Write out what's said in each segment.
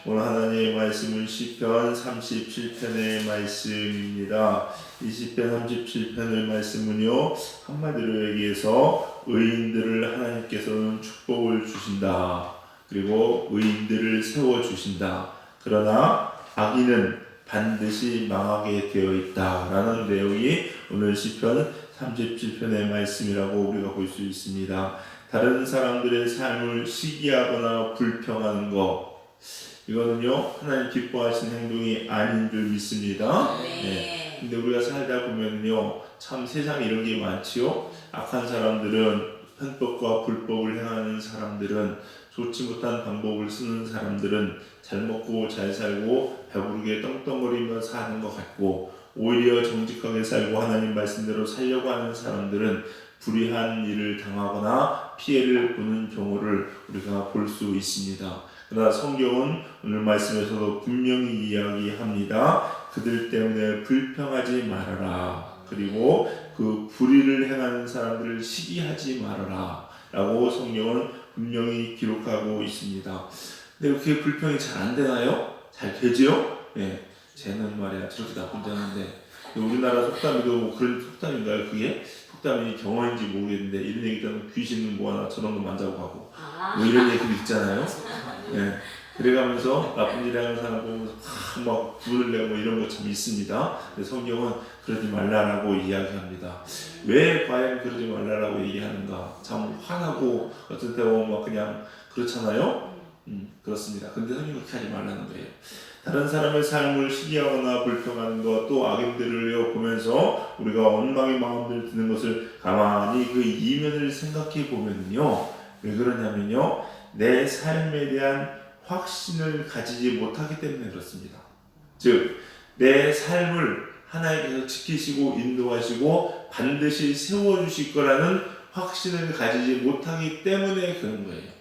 오늘 하나님의 말씀은 시편 37편의 말씀입니다. 이 시편 37편의 말씀은요, 한마디로 얘기해서 의인들을 하나님께서는 축복을 주신다. 그리고 의인들을 세워주신다. 그러나 악인은 반드시 망하게 되어 있다. 라는 내용이 오늘 시편 37편의 말씀이라고 우리가 볼 수 있습니다. 다른 사람들의 삶을 시기하거나 불평하는 것, 이거는요 하나님 기뻐하시는 행동이 아닌 줄 믿습니다. 네. 근데 우리가 살다 보면요 참 세상에 이런 게 많지요. 악한 사람들은, 편법과 불법을 행하는 사람들은, 좋지 못한 방법을 쓰는 사람들은 잘 먹고 잘 살고 배부르게 떵떵거리며 사는 것 같고, 오히려 정직하게 살고 하나님 말씀대로 살려고 하는 사람들은 불의한 일을 당하거나 피해를 보는 경우를 우리가 볼 수 있습니다. 그러나 성경은 오늘 말씀에서도 분명히 이야기합니다. 그들 때문에 불평하지 말아라. 그리고 그 불의를 행하는 사람들을 시기하지 말아라. 라고 성경은 분명히 기록하고 있습니다. 근데 그게 불평이 잘 안 되나요? 잘 되지요? 네. 쟤는 말이야 저렇게 나쁜 자인데, 우리나라 속담에도 뭐 그런 속담인가요? 그게? 속담이 경어인지 모르겠는데 이런 얘기 때문에 귀신은 뭐하나 저런 거 만자고 하고 뭐 이런 얘기도 있잖아요. 네. 그래가면서 나쁜 일 하는 사람 보면서 막 불을 내고 뭐 이런 거 참 있습니다. 근데 성경은 그러지 말라라고 이야기합니다. 왜 과연 그러지 말라라고 얘기하는가? 참 화나고 어떤 때 보면 막 그냥 그렇잖아요. 그렇습니다. 근데 성경은 그렇게 하지 말라는 거예요. 다른 사람의 삶을 시기하거나 불평하는 것, 또 악인들을 보면서 우리가 원망의 마음을 드는 것을 가만히 그 이면을 생각해 보면요, 왜 그러냐면요, 내 삶에 대한 확신을 가지지 못하기 때문에 그렇습니다. 즉, 내 삶을 하나님께서 지키시고 인도하시고 반드시 세워주실 거라는 확신을 가지지 못하기 때문에 그런 거예요.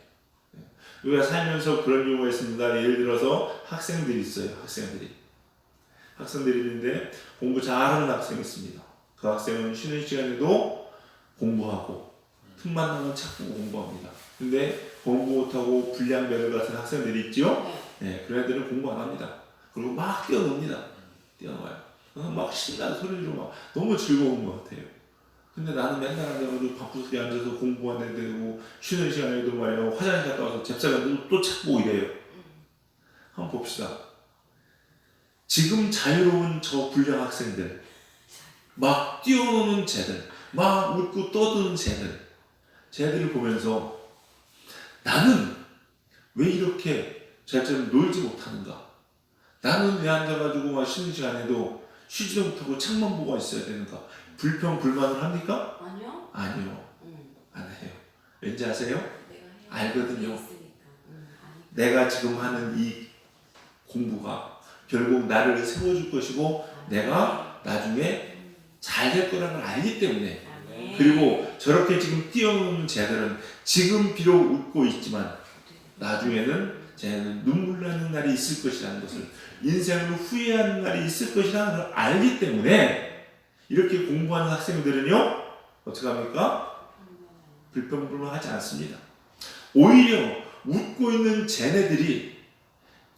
우리가 살면서 그런 경우가 있습니다. 예를 들어서 학생들이 있어요. 학생들이 있는데 공부 잘하는 학생이 있습니다. 그 학생은 쉬는 시간에도 공부하고 틈만 나면 자꾸 공부합니다. 근데 공부 못하고 불량배들 같은 학생들이 있죠? 네, 그런 애들은 공부 안 합니다. 그리고 막 뛰어놉니다. 뛰어나와요. 막 신나는 소리로 막 너무 즐거운 것 같아요. 근데 나는 맨날 앉아가지고 방구석에 앉아서 공부하는데 뭐 쉬는 시간에도 말이야 화장실 갔다 와서 잽싸게 또 찾고 이래요. 한번 봅시다. 지금 자유로운 저 불량 학생들, 막 뛰어노는 쟤들, 막 웃고 떠드는 쟤들을 보면서 나는 왜 이렇게 쟤처럼 놀지 못하는가? 나는 왜 앉아가지고 막 쉬는 시간에도 쉬지도 못하고 책만 보고 있어야 되는가? 불평, 불만을 합니까? 아니요. 아니요. 안 해요. 왠지 아세요? 알거든요. 내가 내가 지금 하는 이 공부가 결국 나를 세워줄 것이고 내가 나중에 잘 될 거라는 걸 알기 때문에, 그리고 저렇게 지금 뛰어노는 쟤들은 지금 비록 웃고 있지만 나중에는 쟤는 눈물 나는 날이 있을 것이라는 것을, 인생으로 후회하는 날이 있을 것이라는 걸 알기 때문에 이렇게 공부하는 학생들은요 어떻게 합니까? 불평불만하지 않습니다. 오히려 웃고 있는 쟤네들이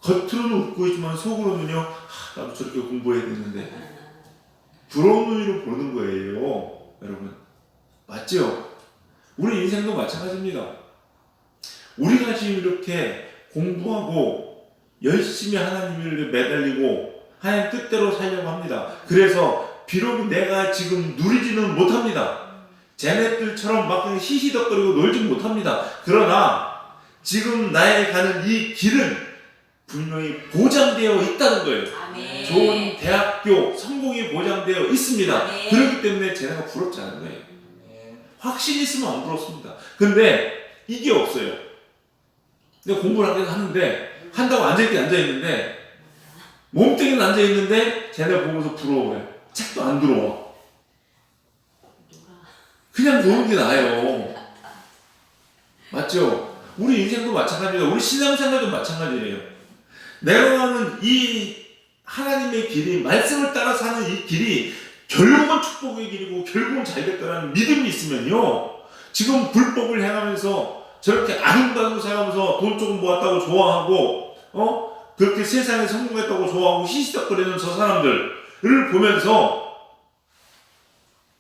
겉으로는 웃고 있지만 속으로는요 나도 저렇게 공부해야 되는데 부러운 눈으로 보는 거예요. 여러분 맞죠? 우리 인생도 마찬가지입니다. 우리가 지금 이렇게 공부하고 열심히 하나님을 매달리고 하나님 뜻대로 살려고 합니다. 그래서 비록 내가 지금 누리지는 못합니다. 쟤네들처럼 막 히히덕거리고 놀지 못합니다. 그러나 지금 나의 가는 이 길은 분명히 보장되어 있다는 거예요. 아멘. 좋은 대학교 성공이 보장되어 있습니다. 아멘. 그렇기 때문에 쟤네가 부럽지 않은 거예요. 확신이 있으면 안 부럽습니다. 근데 이게 없어요. 내가 공부를 하는데 한다고 앉아있는데 몸뚱이는 앉아있는데 쟤네 보면서 부러워요. 책도 안 들어와. 그냥 노는 게 나아요. 맞죠? 우리 인생도 마찬가지예요. 우리 신앙생활도 마찬가지예요. 내가 가는 이 하나님의 길이, 말씀을 따라 사는 이 길이 결국은 축복의 길이고 결국은 잘 될 거라는 믿음이 있으면요, 지금 불법을 행하면서 저렇게 아름다운 살아가면서 돈 조금 모았다고 좋아하고 그렇게 세상에 성공했다고 좋아하고 히스덕거리는 저 사람들을 보면서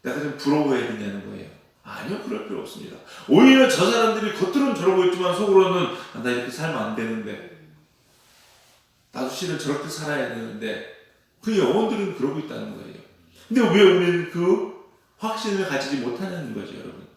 내가 좀 부러워해야 되냐는 거예요. 아니요, 그럴 필요 없습니다. 오히려 저 사람들이 겉으로는 저러고 있지만 속으로는 나 이렇게 살면 안 되는데, 나도 실은 저렇게 살아야 되는데, 그 영혼들은 그러고 있다는 거예요. 근데 왜 우리는 그 확신을 가지지 못하냐는 거죠, 여러분.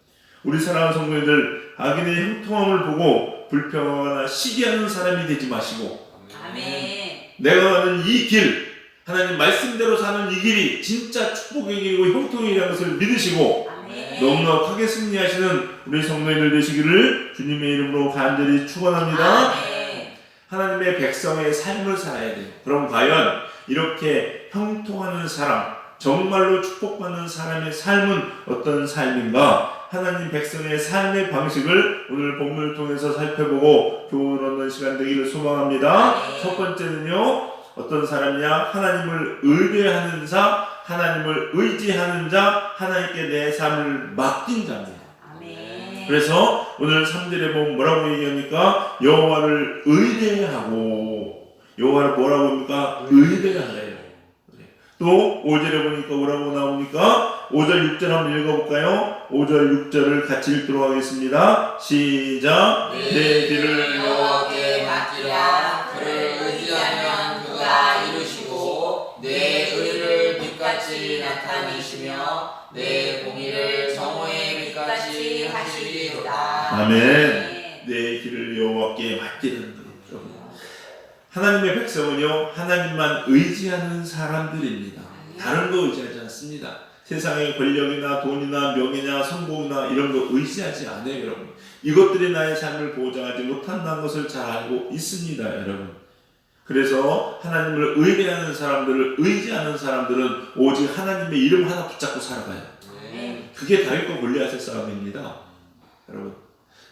우리 사랑하는 성도님들, 악인의 형통함을 보고 불평하거나 시기하는 사람이 되지 마시고, 아멘. 내가 가는 이 길, 하나님 말씀대로 사는 이 길이 진짜 축복의 길이고 형통이라는 것을 믿으시고 아멘. 넉넉하게 승리하시는 우리 성도님들 되시기를 주님의 이름으로 간절히 축원합니다. 아멘. 하나님의 백성의 삶을 살아야 돼요. 그럼 과연 이렇게 형통하는 사람, 정말로 축복받는 사람의 삶은 어떤 삶인가? 하나님 백성의 삶의 방식을 오늘 본문을 통해서 살펴보고 교훈 얻는 시간 되기를 소망합니다. 네. 첫 번째는요, 어떤 사람이냐? 하나님을 의뢰하는 자, 하나님을 의지하는 자, 하나님께 내 삶을 맡긴 자입니다. 아멘. 그래서 오늘 3절에 보면 뭐라고 얘기합니까? 여호와를 의뢰하고, 여호와를 뭐라고 합니까? 의뢰하래요. 또 5절에 보니까 뭐라고 나옵니까? 5절 6절 한번 읽어볼까요? 5절 6절을 같이 읽도록 하겠습니다. 시작. 내 길을 여호와께 맡기라. 그를 의지하면 그가 이루시고 내 의를 빛같이 나타내시며 내 공의를 정오의 빛같이 하시리로다. 아멘. 내 길을 여호와께 맡기는 거예요. 하나님의 백성은요, 하나님만 의지하는 사람들입니다. 다른 거 의지하지 않습니다. 세상의 권력이나 돈이나 명예나 성공이나 이런 거 의지하지 않아요, 여러분. 이것들이 나의 삶을 보장하지 못한다는 것을 잘 알고 있습니다, 여러분. 그래서 하나님을 의뢰하는 사람들을, 의지하는 사람들은 오직 하나님의 이름 하나 붙잡고 살아가요. 그게 다윗과 골리앗의 싸움입니다, 여러분.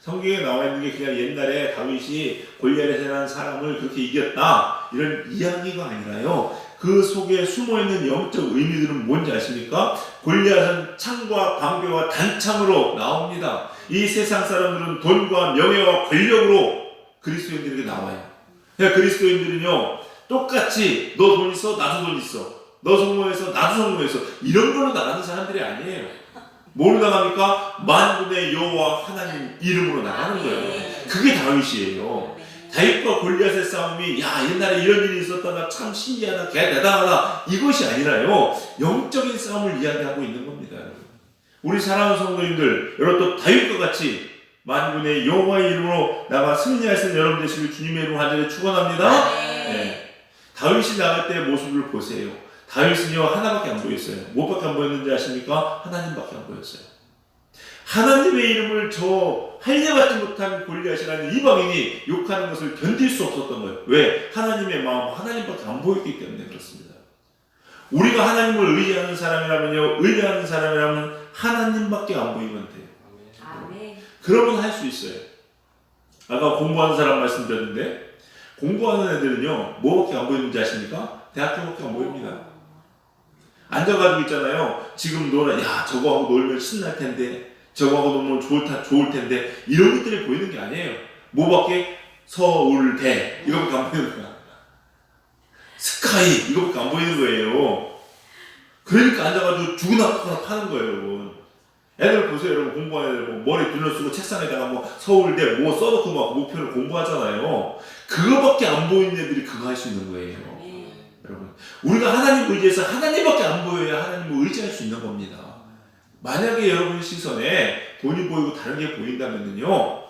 성경에 나와 있는 게 그냥 옛날에 다윗이 골리앗이라는 사람을 그렇게 이겼다 이런 이야기가 아니라요. 그 속에 숨어있는 영적 의미들은 뭔지 아십니까? 골리앗은 창과 방패와 단창으로 나옵니다. 이 세상 사람들은 돈과 명예와 권력으로 그리스도인들에게 나와요. 그러니까 그리스도인들은요, 똑같이 너 돈 있어? 나도 돈 있어. 너 성공해서? 나도 성공해서. 이런 걸로 나가는 사람들이 아니에요. 뭐로 나갑니까? 만군의 여호와 하나님 이름으로 나가는 거예요. 그게 다윗이에요. 다윗과 골리앗의 싸움이 야 옛날에 이런 일이 있었다 나 참 신기하다 개 대단하다 이것이 아니라요, 영적인 싸움을 이야기하고 있는 겁니다. 여러분. 우리 사랑하는 성도님들, 여러분 또 다윗과 같이 만군의 여호와의 이름으로 나가 승리하시는 여러분 되시길 주님의 이름으로 간절히 축원합니다. 네. 다윗이 나갈 때의 모습을 보세요. 다윗은요 하나밖에 안 보였어요. 뭐밖에 안 보였는지 아십니까? 하나님밖에 안 보였어요. 하나님의 이름을 저 할례받지 못한 골리앗이라는 이방인이 욕하는 것을 견딜 수 없었던 거예요. 왜? 하나님의 마음, 하나님밖에 안 보였기 때문에 그렇습니다. 우리가 하나님을 의지하는 사람이라면요, 의뢰하는 사람이라면 하나님밖에 안 보이면 돼요. 아멘. 그러면 할 수 있어요. 아까 공부하는 사람 말씀드렸는데, 공부하는 애들은요 뭐밖에 안 보이는지 아십니까? 대학교밖에 안 보입니다. 앉아가지고 있잖아요. 지금 너는 야 저거하고 놀면 신날 텐데, 저거하고 놀면 좋을 텐데, 이런 것들이 보이는 게 아니에요. 뭐밖에? 서울대 이거밖에 안 보이는 거야. 스카이 이거밖에 안 보이는 거예요. 그러니까 앉아가지고 죽으나 파는 거예요, 여러분. 애들 보세요, 여러분. 공부하는 애들 뭐 머리 둘러쓰고 책상에다가 뭐 서울대 뭐 써놓고 막 목표를 공부하잖아요. 그거밖에 안 보이는 애들이 그거 할 수 있는 거예요. 여러분, 우리가 하나님 의지해서 하나님밖에 안 보여야 하나님을 의지할 수 있는 겁니다. 만약에 여러분 시선에 돈이 보이고 다른 게 보인다면요,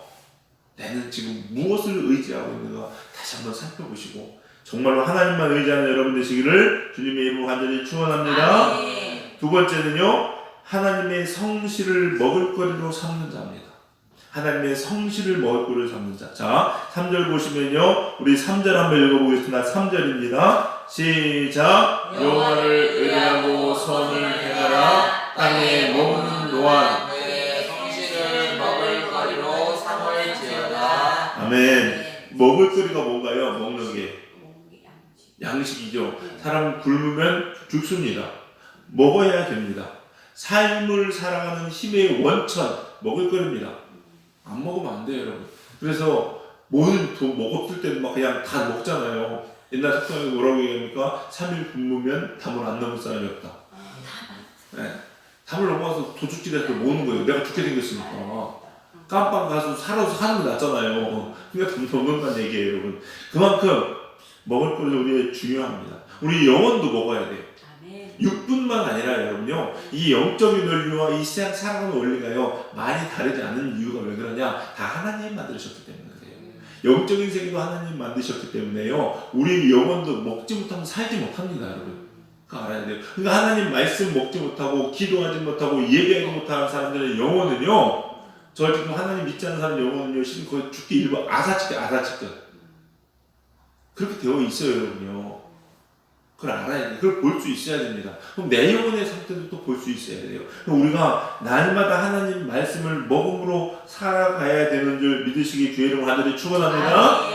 나는 지금 무엇을 의지하고 있는가 다시 한번 살펴보시고 정말로 하나님만 의지하는 여러분 되시기를 주님의 이름으로 간절히 축원합니다. 두 번째는요, 하나님의 성실을 먹을거리로 삼는 자입니다. 하나님의 성실을 먹을거리로 삼는 자. 자, 3절 보시면요, 우리 3절 한번 읽어보겠습니다. 3절입니다. 시작. 여호와를 의뢰하고 선을 행하라. 땅에 먹는 동안 그의 성실을 먹을거리로 삼을지어다. 아멘. 먹을거리가 뭔가요? 먹는 게 양식이죠. 사람 굶으면 죽습니다. 먹어야 됩니다. 삶을 살아가는 힘의 원천 먹을거리입니다. 안 먹으면 안 돼요, 여러분. 그래서 뭐는 돈 먹었을 때는 막 그냥 다 먹잖아요. 옛날 속담에 뭐라고 얘기합니까? 3일 굶으면 담을 안 넘을 사람이 없다. 네. 담을 넘어가서 도둑질해서 모으는 거예요. 내가 죽게 생겼으니까. 깜빵 가서 살아서 사는 게 낫잖아요. 그러니까 돈 넘는다는 얘기예요, 여러분. 그만큼 먹을 것이 우리의 중요합니다. 우리 영혼도 먹어야 돼요. 아멘. 육뿐만 아니라 여러분요, 이 영적인 원리와 이 세상 살아가는 원리가요 많이 다르지 않은 이유가 왜 그러냐? 다 하나님 만드셨기 때문에 그래요. 영적인 세계도 하나님 만드셨기 때문에요, 우리 영혼도 먹지 못하면 살지 못합니다, 여러분. 그거 알아야 돼요. 그러니까 하나님 말씀 먹지 못하고 기도하지 못하고 예배하지 못하는 사람들의 영혼은요, 저 지금 하나님 믿지 않는 사람 영혼은요, 지금 거의 죽기 일부 아사치듯 그렇게 되어 있어요, 여러분요. 그걸 알아야 돼요. 그걸 볼 수 있어야 됩니다. 그럼 내 영혼의 상태도 또 볼 수 있어야 돼요. 그럼 우리가 날마다 하나님 말씀을 먹음으로 살아가야 되는 줄 믿으시기 주의 이름으로 간절히 축원합니다.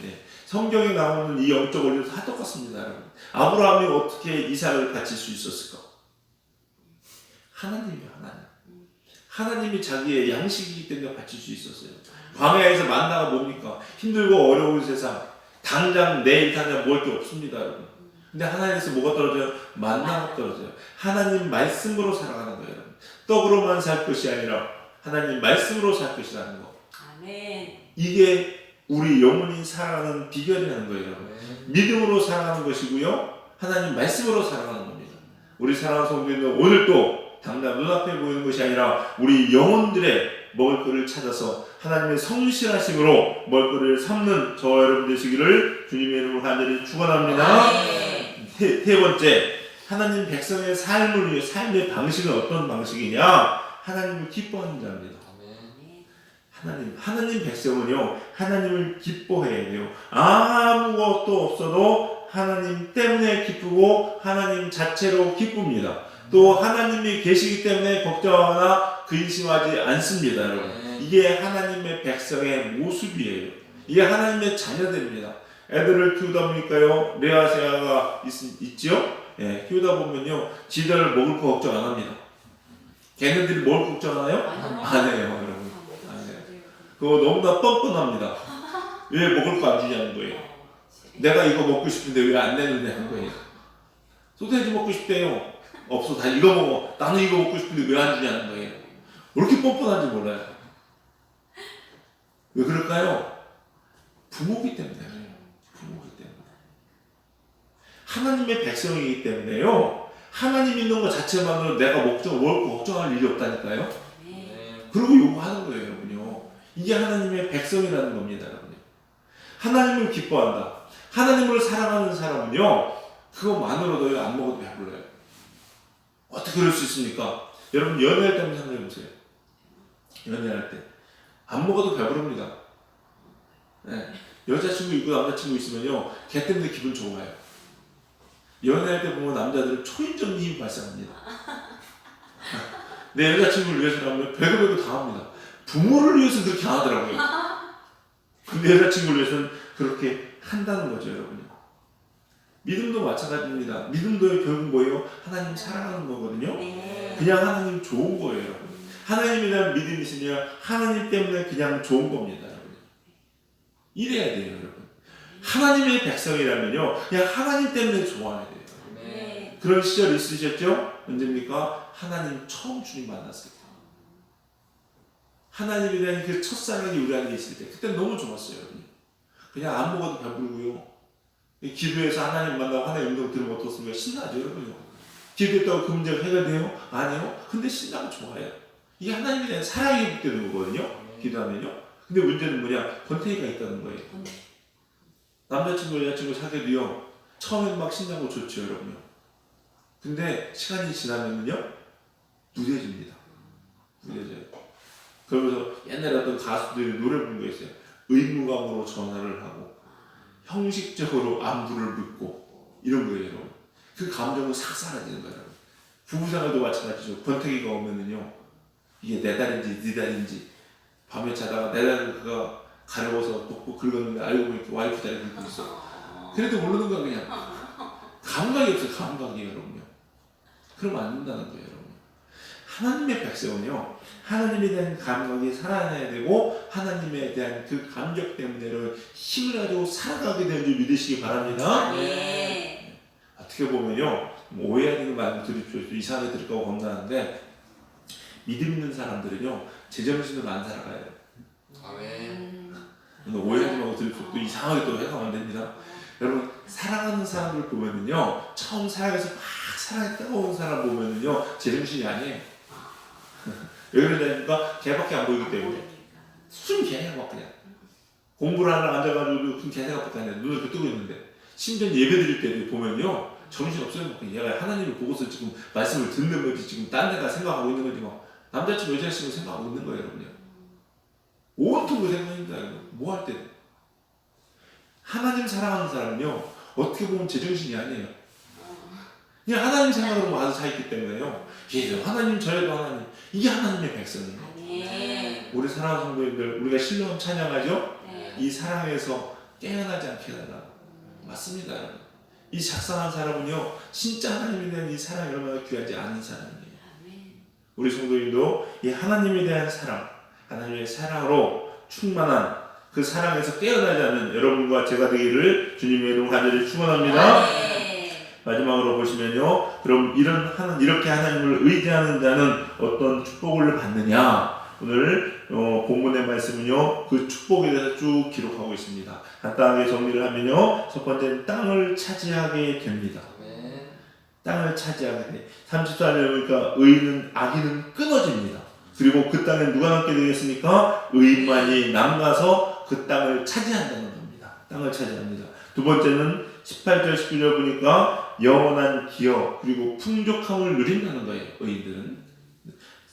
네. 성경에 나오는 이 영적 원리도 다 똑같습니다, 여러분. 아브라함이 어떻게 이삭을 바칠 수 있었을까? 하나님이요, 하나님. 하나님이 자기의 양식이기 때문에 바칠 수 있었어요. 광야에서 만나가 뭡니까? 힘들고 어려운 세상. 당장 내일 당장 먹을 게 없습니다, 여러분. 근데 하나님에서 뭐가 떨어져요? 만나가 떨어져요. 하나님 말씀으로 살아가는 거예요, 여러분. 떡으로만 살 것이 아니라 하나님 말씀으로 살 것이라는 거. 아멘. 이게 우리 영혼이 살아가는 비결이라는 거예요, 여러분. 믿음으로 살아가는 것이고요, 하나님 말씀으로 살아가는 겁니다. 우리 사랑하는 성도님들, 오늘도 당장 눈앞에 보이는 것이 아니라 우리 영혼들의 먹을 것을 찾아서 하나님의 성실하심으로 먹을 것을 삼는 저와 여러분 되시기를 주님의 이름으로 간절히 축원합니다. 세 번째, 하나님 백성의 삶을 위해 삶의 방식은 어떤 방식이냐? 하나님을 기뻐하는 자입니다. 하나님 백성은요, 하나님을 기뻐해야 돼요. 아무것도 없어도 하나님 때문에 기쁘고 하나님 자체로 기쁩니다. 또 하나님이 계시기 때문에 걱정하거나 근심하지 않습니다, 여러분. 이게 하나님의 백성의 모습이에요. 이게 하나님의 자녀들입니다. 애들을 키우다 보니까요, 레아세아가 있지요? 예, 키우다 보면요, 지들 먹을 거 걱정 안 합니다. 걔네들이 먹을 거 걱정 하나요? 안 해요, 여러분. 안 해요. 그거 너무나 뻔뻔합니다. 왜 먹을 거 안 주냐는 거예요. 내가 이거 먹고 싶은데 왜 안 내는데 하는 거예요. 소세지 먹고 싶대요. 없어, 다 이거 먹어. 나는 이거 먹고 싶은데 왜 안 주냐는 거예요. 왜 이렇게 뻔뻔한지 몰라요. 왜 그럴까요? 부모기 때문에 그래요. 부모기 때문에. 하나님의 백성이기 때문에요, 하나님 있는 것 자체만으로 내가 먹을 거 걱정할 일이 없다니까요. 그러고 요구하는 거예요, 여러분요. 이게 하나님의 백성이라는 겁니다, 여러분. 하나님을 기뻐한다. 하나님을 사랑하는 사람은요, 그것만으로도 안 먹어도 배불러요. 어떻게 그럴 수 있습니까? 여러분, 연애할 때 한번 생각해 보세요. 연애할 때 안 먹어도 배부릅니다. 네. 여자친구 있고 남자친구 있으면요, 걔 때문에 기분 좋아요. 연애할 때 보면 남자들은 초인적인 힘이 발생합니다. 내 여자친구를 위해서라면 배고배고 다 합니다. 부모를 위해서 그렇게 안 하더라고요. 근데 여자친구를 위해서는 그렇게 한다는 거죠, 여러분요. 믿음도 마찬가지입니다. 믿음도 결국 뭐예요? 하나님 사랑하는 거거든요. 그냥 하나님 좋은 거예요, 여러분. 하나님에 대한 믿음이 있으면 하나님 때문에 그냥 좋은 겁니다, 여러분. 이래야 돼요, 여러분. 하나님의 백성이라면요, 그냥 하나님 때문에 좋아야 돼요. 그런 시절 있으셨죠? 언제입니까? 하나님 처음 주님 만났을 때. 하나님에 대한 그 첫사랑이 우리 안에 있을 때, 그때 너무 좋았어요, 여러분. 그냥 안 먹어도 배부르고요. 기도해서 하나님 만나고 하나님 음성 들으면 어떻습니까? 신나죠, 여러분요. 기도했다고 그 문제가 해결돼요? 아니요. 근데 신나고 좋아요. 이게 하나님에 대한 사랑이 붙는 거거든요. 기도하면요. 근데 문제는 뭐냐? 권태기가 있다는 거예요. 남자친구, 여자친구 사귀어도요, 처음엔 막 신나고 좋죠, 여러분요. 근데 시간이 지나면요, 무뎌집니다. 무뎌져요. 그러면서 옛날에 어떤 가수들이 노래 부른 거 있어요. 의무감으로 전화를 하고 형식적으로 안부를 묻고 이런 거예요, 여러분. 그 감정은 싹 사라지는 거예요. 부부생활도 마찬가지죠. 권태기가 오면은요, 이게 내 딸인지 네 딸인지 밤에 자다가 내 딸을 그가 가려워서 뻑뻑 긁었는데 알고 보니까 와이프 다리 긁고 있어. 그래도 모르는 거야, 그냥. 감각이 없어요, 감각이, 여러분요. 그러면 안 된다는 거예요, 여러분. 하나님의 백성은요, 하나님에 대한 감각이 살아나야 되고 하나님에 대한 그 감격 때문에 힘을 가지고 살아가게 되는 줄 믿으시기 바랍니다. 아멘. 어떻게 보면요, 오해하는 말 드립시오. 이상하게 들을까 겁나는데 믿음 있는 사람들은요, 제정신으로 안 살아가요. 아멘. 오해하지 말고 들으십시오. 또 이상하게 또 해가면 안 됩니다. 여러분, 사랑하는 사람들 보면은요, 처음 사랑해서 막 사랑에 뜨거운 사람 보면은요, 제정신이 아니에요. 왜 그러냐니까 걔밖에 안 보이기 때문에. 순 걔네가 막 그냥 공부를 하나 앉아가지고 그 걔네가 밖에 안 해. 눈을 이렇게 뜨고 있는데, 심지어 예배 드릴 때 보면요, 정신없어요. 얘가 하나님을 보고서 지금 말씀을 듣는 거지, 지금 딴 데가 생각하고 있는 거지, 막 남자친구 여자친구 생각하고 있는 거예요. 여러분요, 온통 그 생각입니다. 뭐 할 때 하나님 사랑하는 사람은요, 어떻게 보면 제정신이 아니에요. 그냥 하나님 생각으로 와서 살기 때문에요. 얘도 하나님, 저래도 하나님. 이게 하나님의 백성이에요. 아멘. 우리 사랑하는 성도님들, 우리가 신령 찬양하죠? 네. 이 사랑에서 깨어나지 않게 해달라고. 맞습니다. 이 작상한 사람은요, 진짜 하나님에 대한 이 사랑이 얼마나 귀하지 않은 사람이에요. 아멘. 우리 성도님도 이 하나님에 대한 사랑, 하나님의 사랑으로 충만한 그 사랑에서 깨어나지 않는 여러분과 제가 되기를 주님의 이름으로 간절히 축원합니다. 아멘. 마지막으로 보시면요, 그럼 이렇게 하나님을 의지하는 자는 어떤 축복을 받느냐? 오늘 본문의 말씀은요, 그 축복에 대해서 쭉 기록하고 있습니다. 간단하게 정리를 하면요, 첫 번째는 땅을 차지하게 됩니다. 땅을 차지하게 돼. 34절에 보니까 의인은 악인은 끊어집니다. 그리고 그 땅에 누가 남게 되겠습니까? 의인만이 남가서 그 땅을 차지한다는 겁니다. 땅을 차지합니다. 두 번째는 18절 19절 보니까 영원한 기업 그리고 풍족함을 누린다는 거예요. 의인들은.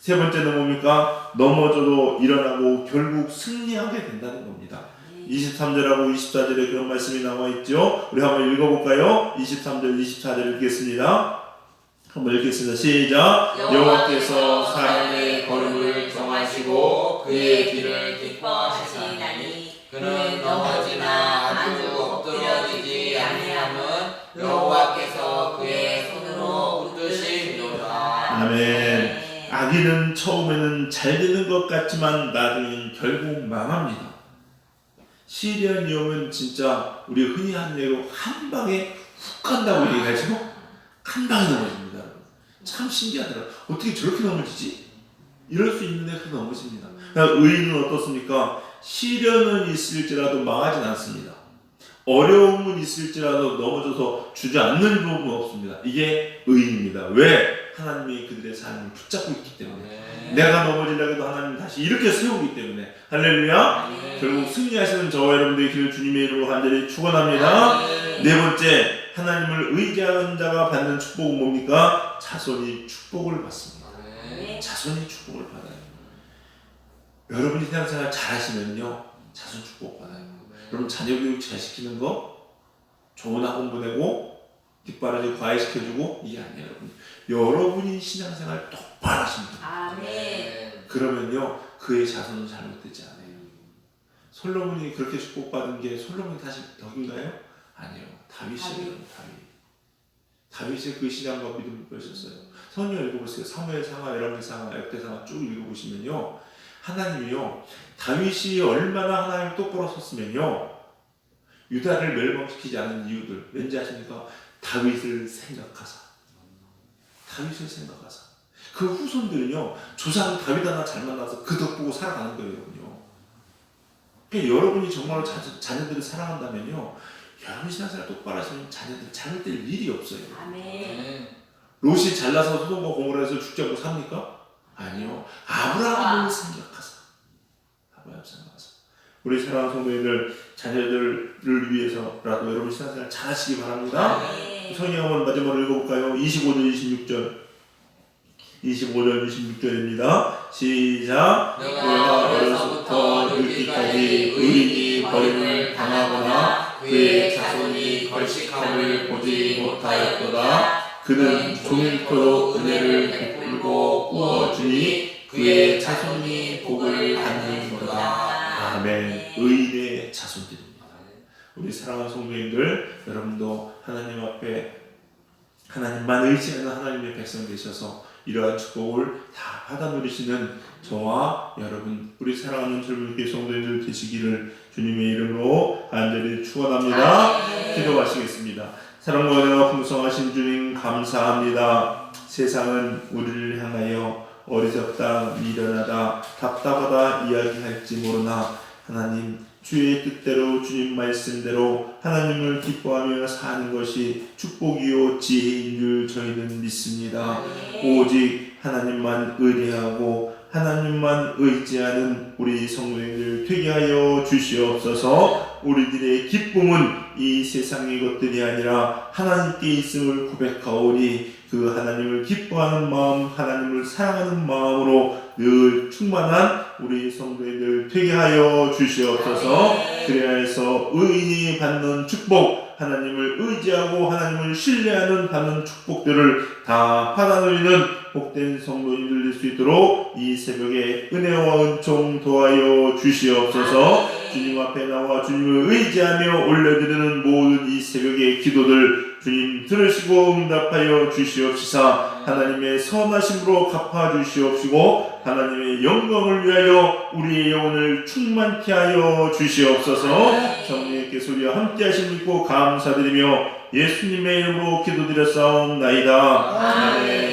세 번째는 뭡니까? 넘어져도 일어나고 결국 승리하게 된다는 겁니다. 23절하고 24절에 그런 말씀이 나와 있죠. 우리 한번 읽어볼까요? 23절 24절 읽겠습니다. 한번 읽겠습니다. 시작. 여호와께서 사람의 걸음을 정하시고 그의 길을 기뻐하시나니 그는 넘어지나 아주 엎드러지지 아니함은 여호와께서 그의 손으로 붙드시리로다. 아멘. 악인은 처음에는 잘 되는 것 같지만 나중엔 결국 망합니다. 시리안 위험은 진짜 우리 흔히 하는 예로 한 방에 훅 간다고 얘기하죠. 한 방에 넘어집니다. 참 신기하더라고요. 어떻게 저렇게 넘어지지? 이럴 수 있는데 그 넘어집니다. 의인은 어떻습니까? 시련은 있을지라도 망하진 않습니다. 어려움은 있을지라도 넘어져서 주저앉는 부분은 없습니다. 이게 의인입니다. 왜? 하나님이 그들의 삶을 붙잡고 있기 때문에. 내가 넘어지려고 해도 하나님이 다시 이렇게 세우기 때문에. 할렐루야. 결국 승리하시는 저와 여러분들의 길을 주님의 이름으로 간절히 축원합니다. 네 번째, 하나님을 의지하는 자가 받는 축복은 뭡니까? 자손이 축복을 받습니다. 자손이 축복을 받아요. 여러분이 신앙생활 잘하시면요, 자손 축복 받아요. 여러분 자녀 교육 잘 시키는 거, 좋은 학원 보내고 뒷바라지 과외시켜주고, 이게 아니에요. 여러분이 신앙생활 똑바로 하십니다. 아멘. 그러면요, 그의 자손은 잘못되지 않아요. 솔로몬이 그렇게 축복받은 게 솔로몬이 다시 덕인가요? 아니요. 다윗이에요. 다윗의 그 신앙과 믿음을 보셨어요. 성경 읽어보세요. 사무엘상하, 열왕기상하, 역대상하 쭉 읽어보시면요, 하나님이요, 다윗이 얼마나 하나님 똑바로 섰으면요, 유다를 멸망시키지 않은 이유들 왠지 아십니까? 다윗을 생각하사. 그 후손들은요, 조상 다윗 하나 잘 만나서 그 덕 보고 살아가는 거예요. 그러니까 여러분이 정말로 자녀들을 사랑한다면요, 여러분 신앙생활 똑바로 하시면 자녀들 잘못될 일이 없어요. 아멘. 롯이 잘나서 소돔과 고모라에서 죽지 않고 삽니까? 아니요. 아브라함을 생각하사. 우리 사랑하는 성도님들, 자녀들을 위해서라도 여러분 신앙생활 잘하시기 바랍니다. 성경 한번 마지막으로 읽어볼까요? 25절 26절입니다. 시작. 내가 어려서부터 늙기까지 의인이 버림을 당하거나 그의 자손이 걸식함을 보지 못하였도다. 그는 종일토록 은혜를 베풀고 구워주니 그의 자손이 복을 받는도다. 아멘. 의인의 자손들입니다. 우리 사랑하는 성도님들, 여러분도 하나님 앞에 하나님만 의지하는 하나님의 백성 되셔서 이러한 축복을 다 받아 누리시는 저와 여러분 우리 사랑하는 젊은 교회 성도님들 되시기를 주님의 이름으로 간절히 축원합니다. 기도하시겠습니다. 사랑과 은혜가 풍성하신 주님 감사합니다. 세상은 우리를 향하여 어리석다, 미련하다, 답답하다 이야기할지 모르나 하나님 주의 뜻대로 주님 말씀대로 하나님을 기뻐하며 사는 것이 축복이요 지혜인 줄 저희는 믿습니다. 오직 하나님만 의뢰하고 하나님만 의지하는 우리 성도님들 되게 하여 주시옵소서. 우리들의 기쁨은 이 세상의 것들이 아니라 하나님께 있음을 고백하오니 그 하나님을 기뻐하는 마음, 하나님을 사랑하는 마음으로 늘 충만한 우리 성도님들 되게 하여 주시옵소서. 그래야 해서 의인이 받는 축복, 하나님을 의지하고 하나님을 신뢰하는 받는 축복들을 다 받아들이는 복된 성도님들 될 수 있도록 이 새벽에 은혜와 은총 도하여 주시옵소서. 주님 앞에 나와 주님을 의지하며 올려드리는 모든 이 새벽의 기도들 주님 들으시고 응답하여 주시옵시사. 하나님의 선하심으로 갚아주시옵시고 하나님의 영광을 위하여 우리의 영혼을 충만케 하여 주시옵소서. 성령님께서 우리와 함께 하심을 믿고 감사드리며 예수님의 이름으로 기도드렸사옵나이다. 아멘.